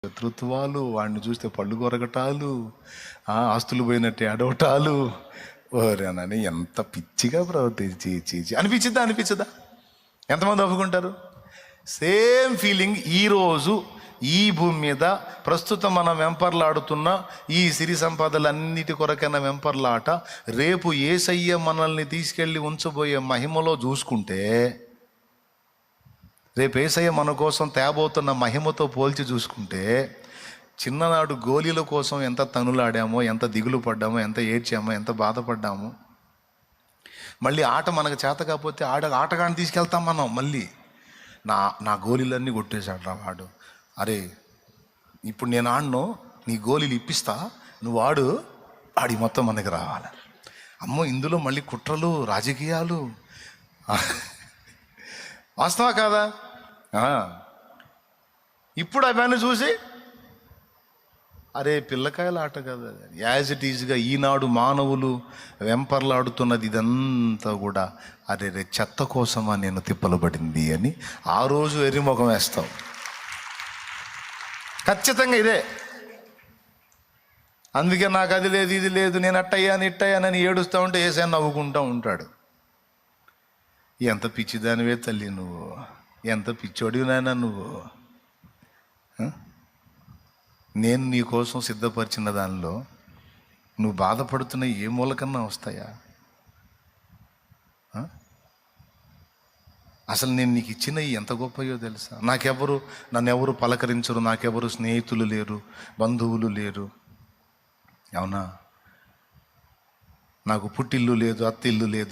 శత్రుత్వాలు, వాడిని చూస్తే పళ్ళు కొరగటాలు, ఆస్తులు పోయినట్టే అడవటాలు. ఓరేనని ఎంత పిచ్చిగా ప్రవర్తించి చీచి అనిపించదా? ఎంతమంది ఒప్పుకుంటారు? సేమ్ ఫీలింగ్ ఈరోజు ఈ భూమి మీద ప్రస్తుతం మనం వెంపర్లాడుతున్న ఈ సిరి సంపదలన్నిటి కొరకైనా వెంపర్లాట, రేపు యేసయ్య మనల్ని తీసుకెళ్ళి ఉంచబోయే మహిమలో చూసుకుంటే, రేపు యేసయ్య మన కోసం తేబోతున్న మహిమతో పోల్చి చూసుకుంటే, చిన్ననాడు గోళీల కోసం ఎంత తనులాడామో, ఎంత దిగులు పడ్డామో, ఎంత ఏడ్చామో, ఎంత బాధపడ్డామో. మళ్ళీ ఆట మనకు చేత కాకపోతే ఆటగాన్ని తీసుకెళ్తాం మనం. మళ్ళీ నా గోళీలన్నీ కొట్టేశాడు రా వాడు. అరే ఇప్పుడు నేను ఆడను, నీ గోళీలు ఇప్పిస్తా, నువ్వు ఆడి మొత్తం మనకి రావాలి. అమ్మో, ఇందులో మళ్ళీ కుట్రలు, రాజకీయాలు. వాస్తవా కాదా? ఇప్పుడు అవన్నీ చూసి అరే పిల్లకాయల ఆట కదా. యాజ్ ఇట్ ఈజ్గా ఈనాడు మానవులు వెంపర్లాడుతున్నది ఇదంతా కూడా అరే చెత్త కోసమా నేను తిప్పలబడింది అని ఆ రోజు ఎర్రిముఖం వేస్తావు. ఖచ్చితంగా ఇదే. అందుకే నాకు అది లేదు, ఇది లేదు, నేను అట్టయ్యాను ఇట్టయ్యానని ఏడుస్తూ ఉంటే ఏసైనా నవ్వుకుంటూ ఉంటాడు. ఎంత పిచ్చిదానివే తల్లి నువ్వు, ఎంత పిచ్చోడివి నాయనా నువ్వు. నేను నీ కోసం సిద్ధపరిచిన దానిలో నువ్వు బాధపడుతున్న ఏ మూలకన్నా వస్తాయా? అసలు నేను నీకు ఇచ్చినవి ఎంత గొప్పయో తెలుసా? నన్నెవరు పలకరించరు, నాకెవరు స్నేహితులు లేరు, బంధువులు లేరు. అవునా? నాకు పుట్టిల్లు లేదు, అత్తిల్లు లేదు.